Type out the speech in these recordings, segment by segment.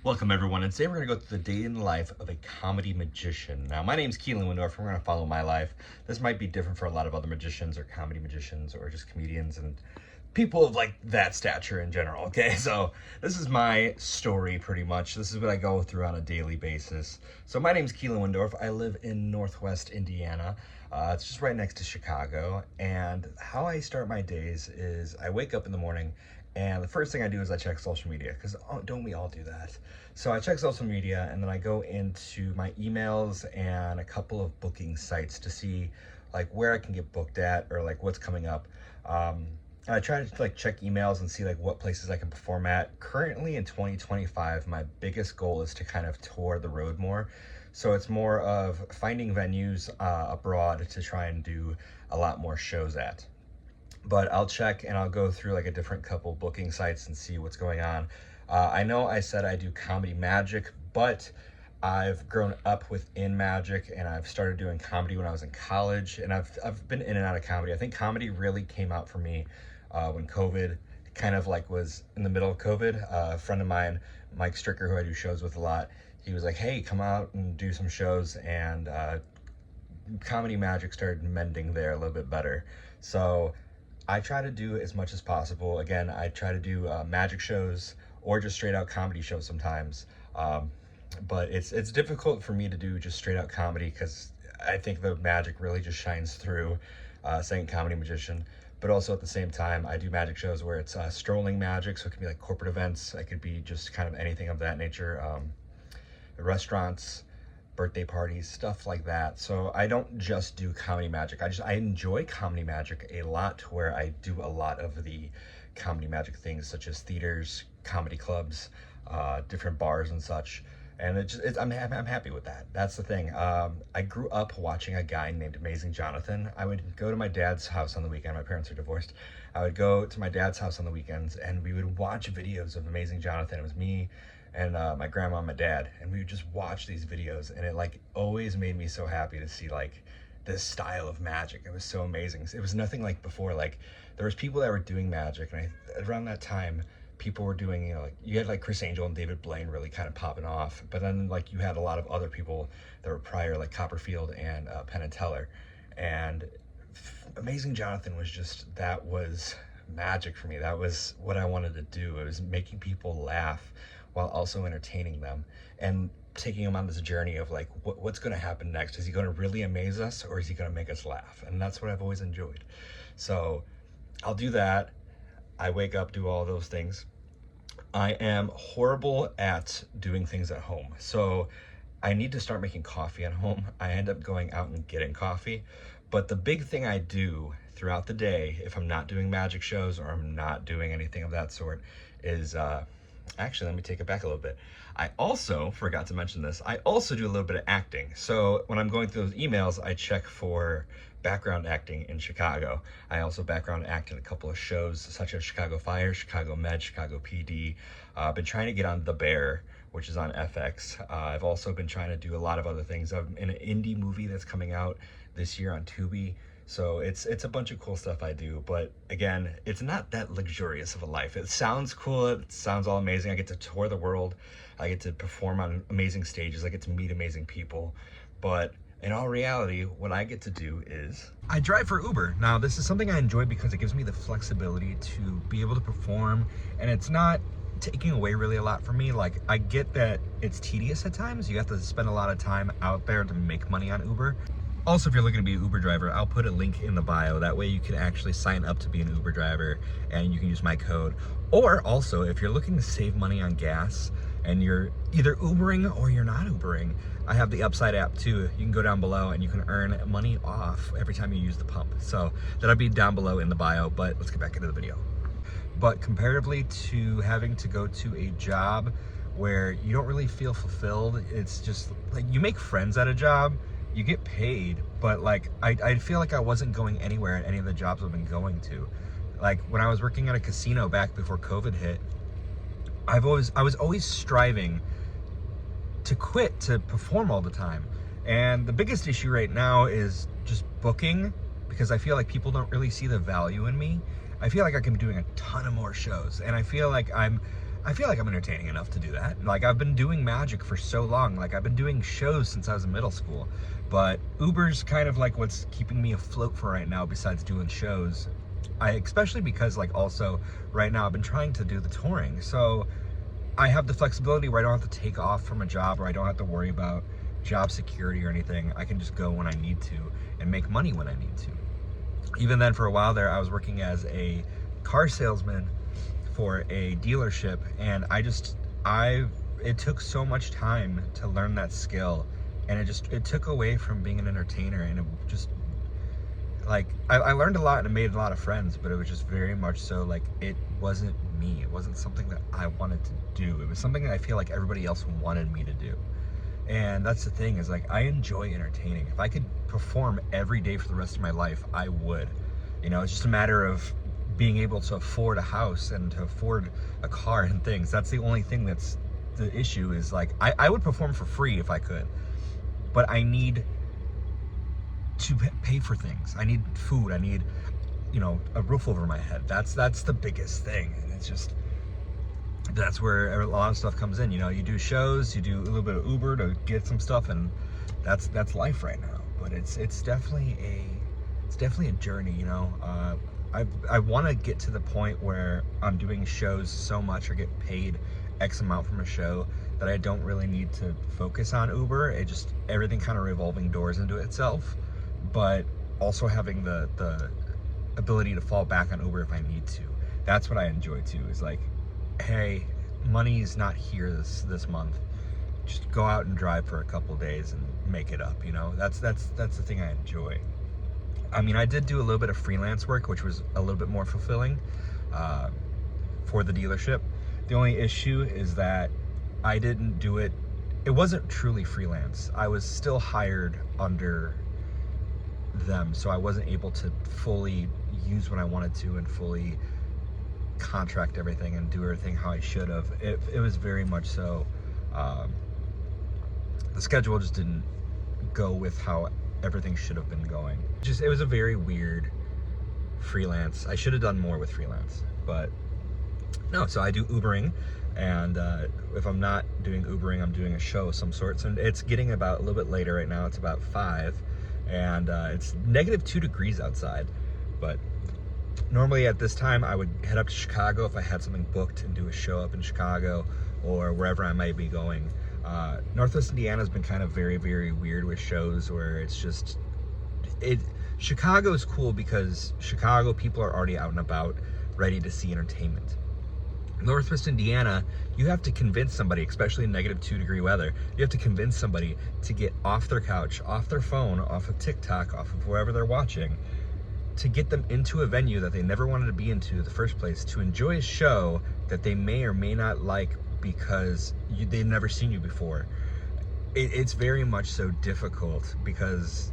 Welcome everyone, and today we're going to go through the day in the life of a comedy magician. Now, my name's Keelanwendorf, and we're going to follow my life. This might be different for a lot of other magicians or comedy magicians or just comedians and people of like that stature in general, okay? So this is my story pretty much. This is what I go through on a daily basis. So my name's Keelanwendorf. I live in Northwest Indiana. It's just right next to Chicago, and how I start my days is I wake up in the morning and the first thing I do is I check social media, because don't we all do that? So I check social media, and then I go into my emails and a couple of booking sites to see like where I can get booked at, or like what's coming up. I try to like check emails and see like what places I can perform at. Currently in 2025, my biggest goal is to kind of tour the road more. So it's more of finding venues abroad to try and do a lot more shows at. But I'll check and I'll go through like a different couple booking sites and see what's going on. I know I said I do comedy magic, but I've grown up within magic, and I've started doing comedy when I was in college, and I've been in and out of comedy. I think comedy really came out for me when COVID kind of like was in the middle of COVID. A friend of mine, Mike Stricker, who I do shows with a lot, he was like, hey, come out and do some shows, and comedy magic started mending there a little bit better. So I try to do as much as possible. Again, I try to do magic shows or just straight out comedy shows sometimes. But it's difficult for me to do just straight out comedy, because I think the magic really just shines through saying comedy magician. But also at the same time, I do magic shows where it's strolling magic. So it could be like corporate events. It could be just kind of anything of that nature. Restaurants, birthday parties, stuff like that. So I don't just do comedy magic. I enjoy comedy magic a lot, to where I do a lot of the comedy magic things, such as theaters, comedy clubs, different bars and such. And I'm happy with that. That's the thing. I grew up watching a guy named Amazing Jonathan. I would go to my dad's house on the weekend. My parents are divorced. I would go to my dad's house on the weekends, and we would watch videos of Amazing Jonathan. It was me and my grandma and my dad, and we would just watch these videos, and it like always made me so happy to see like this style of magic. It was so amazing. It was nothing like before. Like there was people that were doing magic, and around that time people were doing, like you had like Chris Angel and David Blaine really kind of popping off, but then like you had a lot of other people that were prior, like Copperfield and Penn and Teller. And Amazing Jonathan was just, that was magic for me. That was what I wanted to do. It was making people laugh while also entertaining them, and taking them on this journey of like, what's going to happen next? Is he going to really amaze us, or is he going to make us laugh? And that's what I've always enjoyed. So I'll do that. I wake up, do all those things. I am horrible at doing things at home. So I need to start making coffee at home. I end up going out and getting coffee. But the big thing I do throughout the day, if I'm not doing magic shows or I'm not doing anything of that sort, is actually, let me take it back a little bit. I also forgot to mention this. I also do a little bit of acting. So when I'm going through those emails, I check for background acting in Chicago. I also background act in a couple of shows, such as Chicago Fire, Chicago Med, Chicago PD. I've been trying to get on The Bear, which is on FX. I've also been trying to do a lot of other things. I'm in an indie movie that's coming out this year on Tubi. So it's a bunch of cool stuff I do, but again, it's not that luxurious of a life. It sounds cool, it sounds all amazing. I get to tour the world, I get to perform on amazing stages, I get to meet amazing people, but in all reality, what I get to do is I drive for Uber. Now, this is something I enjoy because it gives me the flexibility to be able to perform, and it's not taking away really a lot from me. Like, I get that it's tedious at times. You have to spend a lot of time out there to make money on Uber. Also, if you're looking to be an Uber driver, I'll put a link in the bio. That way you can actually sign up to be an Uber driver, and you can use my code. Or also, if you're looking to save money on gas and you're either Ubering or you're not Ubering, I have the Upside app too. You can go down below and you can earn money off every time you use the pump. So that'll be down below in the bio, but let's get back into the video. But comparatively to having to go to a job where you don't really feel fulfilled, it's just like you make friends at a job, you get paid, but like I feel like I wasn't going anywhere at any of the jobs I've been going to. Like when I was working at a casino back before COVID hit, I was always striving to quit to perform all the time. And the biggest issue right now is just booking, because I feel like people don't really see the value in me. I feel like I can be doing a ton of more shows, and I feel like I'm I feel like I'm entertaining enough to do that. Like, I've been doing magic for so long. Like, I've been doing shows since I was in middle school. But Uber's kind of like what's keeping me afloat for right now besides doing shows. Especially because, like, also right now I've been trying to do the touring. So I have the flexibility where I don't have to take off from a job, or I don't have to worry about job security or anything. I can just go when I need to and make money when I need to. Even then, for a while there, I was working as a car salesman for a dealership, and it took so much time to learn that skill, and it took away from being an entertainer, and it just, like, I learned a lot and I made a lot of friends, but it was just very much so, like, it wasn't me. It wasn't something that I wanted to do. It was something that I feel like everybody else wanted me to do. And that's the thing, is like, I enjoy entertaining. If I could perform every day for the rest of my life, I would. You know, it's just a matter of being able to afford a house and to afford a car and things. That's the only thing that's the issue, is like, I would perform for free if I could, but I need to pay for things. I need food. I need, you know, a roof over my head. That's the biggest thing. And it's just, that's where a lot of stuff comes in. You know, you do shows, you do a little bit of Uber to get some stuff, and that's life right now. But it's definitely a journey, you know. I want to get to the point where I'm doing shows so much, or get paid X amount from a show, that I don't really need to focus on Uber. Everything kind of revolving doors into itself, but also having the ability to fall back on Uber if I need to. That's what I enjoy too, is like, hey, money's not here this month. Just go out and drive for a couple days and make it up, you know? That's the thing I enjoy. I mean, I did do a little bit of freelance work, which was a little bit more fulfilling for the dealership. The only issue is that I didn't do it. It wasn't truly freelance. I was still hired under them, so I wasn't able to fully use what I wanted to and fully contract everything and do everything how I should have. It was very much so, the schedule just didn't go with how everything should have been going. It was a very weird freelance. I should have done more with freelance, but no. So I do Ubering, and if I'm not doing Ubering, I'm doing a show of some sort. So it's getting about a little bit later right now. It's about 5, and it's -2 degrees outside. But normally at this time, I would head up to Chicago if I had something booked and do a show up in Chicago or wherever I might be going. Northwest Indiana's been kind of very, very weird with shows, where it's just, Chicago's cool because Chicago people are already out and about, ready to see entertainment. Northwest Indiana, you have to convince somebody, especially in -2 degree weather, you have to convince somebody to get off their couch, off their phone, off of TikTok, off of wherever they're watching, to get them into a venue that they never wanted to be into in the first place, to enjoy a show that they may or may not like because they've never seen you before. It's very much so difficult, because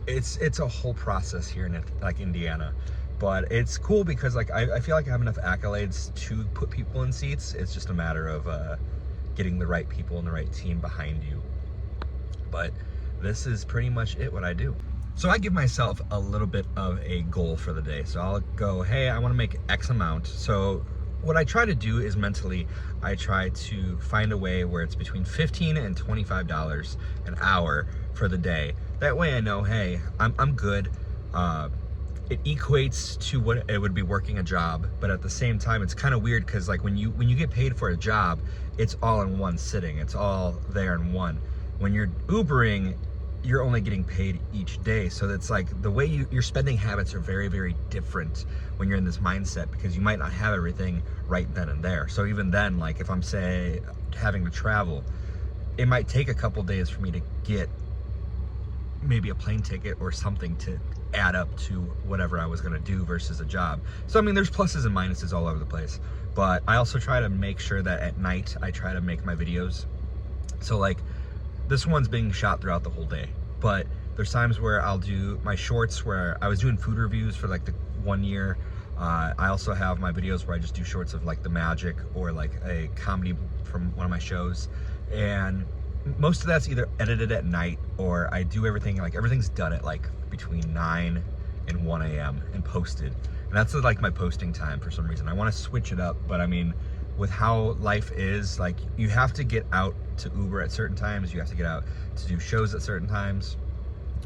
it's a whole process here in like Indiana. But it's cool because, like, I feel like I have enough accolades to put people in seats. It's just a matter of getting the right people and the right team behind you. But this is pretty much what I do. So I give myself a little bit of a goal for the day. So I'll go, hey, I want to make X amount. So what I try to do is mentally, I try to find a way where it's between $15 and $25 an hour for the day. That way I know, hey, I'm good. It equates to what it would be working a job, but at the same time, it's kind of weird because, like, when you get paid for a job, it's all in one sitting. It's all there in one. When you're Ubering, you're only getting paid each day. So that's like the way your spending habits are very, very different when you're in this mindset, because you might not have everything right then and there. So even then, like, if I'm, say, having to travel, it might take a couple days for me to get maybe a plane ticket or something to add up to whatever I was gonna do versus a job. So I mean, there's pluses and minuses all over the place, but I also try to make sure that at night I try to make my videos. So like, this one's being shot throughout the whole day, but there's times where I'll do my shorts, where I was doing food reviews for like the 1 year. I also have my videos where I just do shorts of like the magic or like a comedy from one of my shows, and most of that's either edited at night, or I do everything, like everything's done at like between 9 and 1 a.m. and posted. And that's like my posting time for some reason. I want to switch it up, but I mean, with how life is, like, you have to get out to Uber at certain times, you have to get out to do shows at certain times.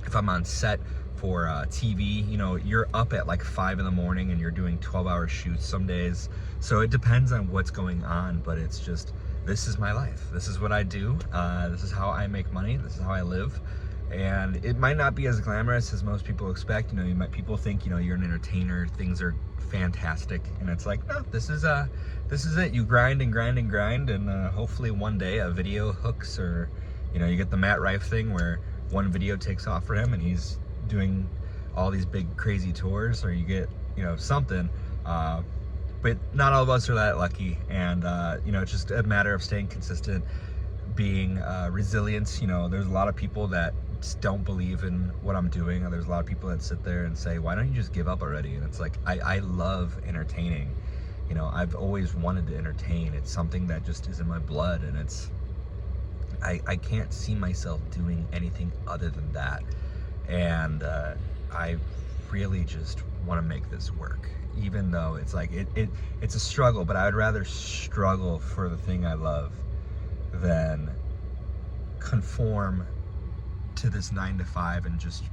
If I'm on set for TV, you know, you're up at like 5 in the morning and you're doing 12-hour shoots some days. So it depends on what's going on, but it's just, this is my life. This is what I do. This is how I make money. This is how I live. And it might not be as glamorous as most people expect. You know, people think, you know, you're an entertainer, things are fantastic, and it's like, no, this is it. You grind and grind and grind, and hopefully one day a video hooks, or, you know, you get the Matt Rife thing where one video takes off for him and he's doing all these big crazy tours, or you get, you know, something. But not all of us are that lucky, and you know, it's just a matter of staying consistent, being resilient. You know, there's a lot of people that just don't believe in what I'm doing, and there's a lot of people that sit there and say, why don't you just give up already? And it's like, I love entertaining. You know, I've always wanted to entertain. It's something that just is in my blood, and it's, I can't see myself doing anything other than that. And I really just want to make this work, even though it's like, it's a struggle, but I would rather struggle for the thing I love than conform to this 9 to 5 and just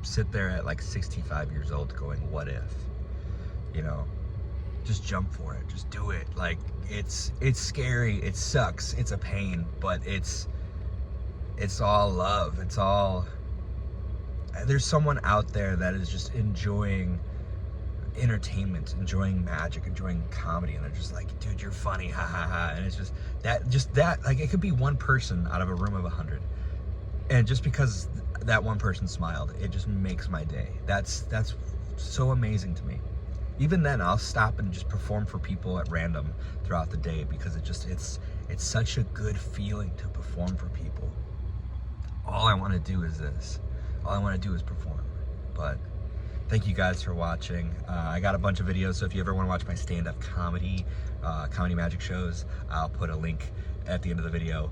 sit there at like 65 years old going, what if? You know, just jump for it, just do it. Like, it's scary, it sucks, it's a pain, but it's all love. It's all, there's someone out there that is just enjoying entertainment, enjoying magic, enjoying comedy, and they're just like, dude, you're funny, ha ha ha. And it's just that, like, it could be one person out of a room of 100, and just because that one person smiled, it just makes my day. That's so amazing to me. Even then, I'll stop and just perform for people at random throughout the day, because it's such a good feeling to perform for people. All I want to do is this. All I want to do is perform. But thank you guys for watching. I got a bunch of videos, so if you ever want to watch my stand-up comedy, comedy magic shows, I'll put a link at the end of the video.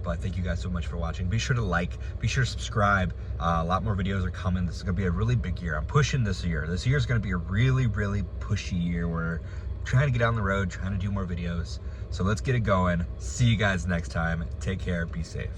But thank you guys so much for watching. Be sure to like, be sure to subscribe. A lot more videos are coming. This is gonna be a really big year. I'm pushing this year. This year is gonna be a really, really pushy year. We're trying to get on the road, trying to do more videos. So let's get it going. See you guys next time. Take care, be safe.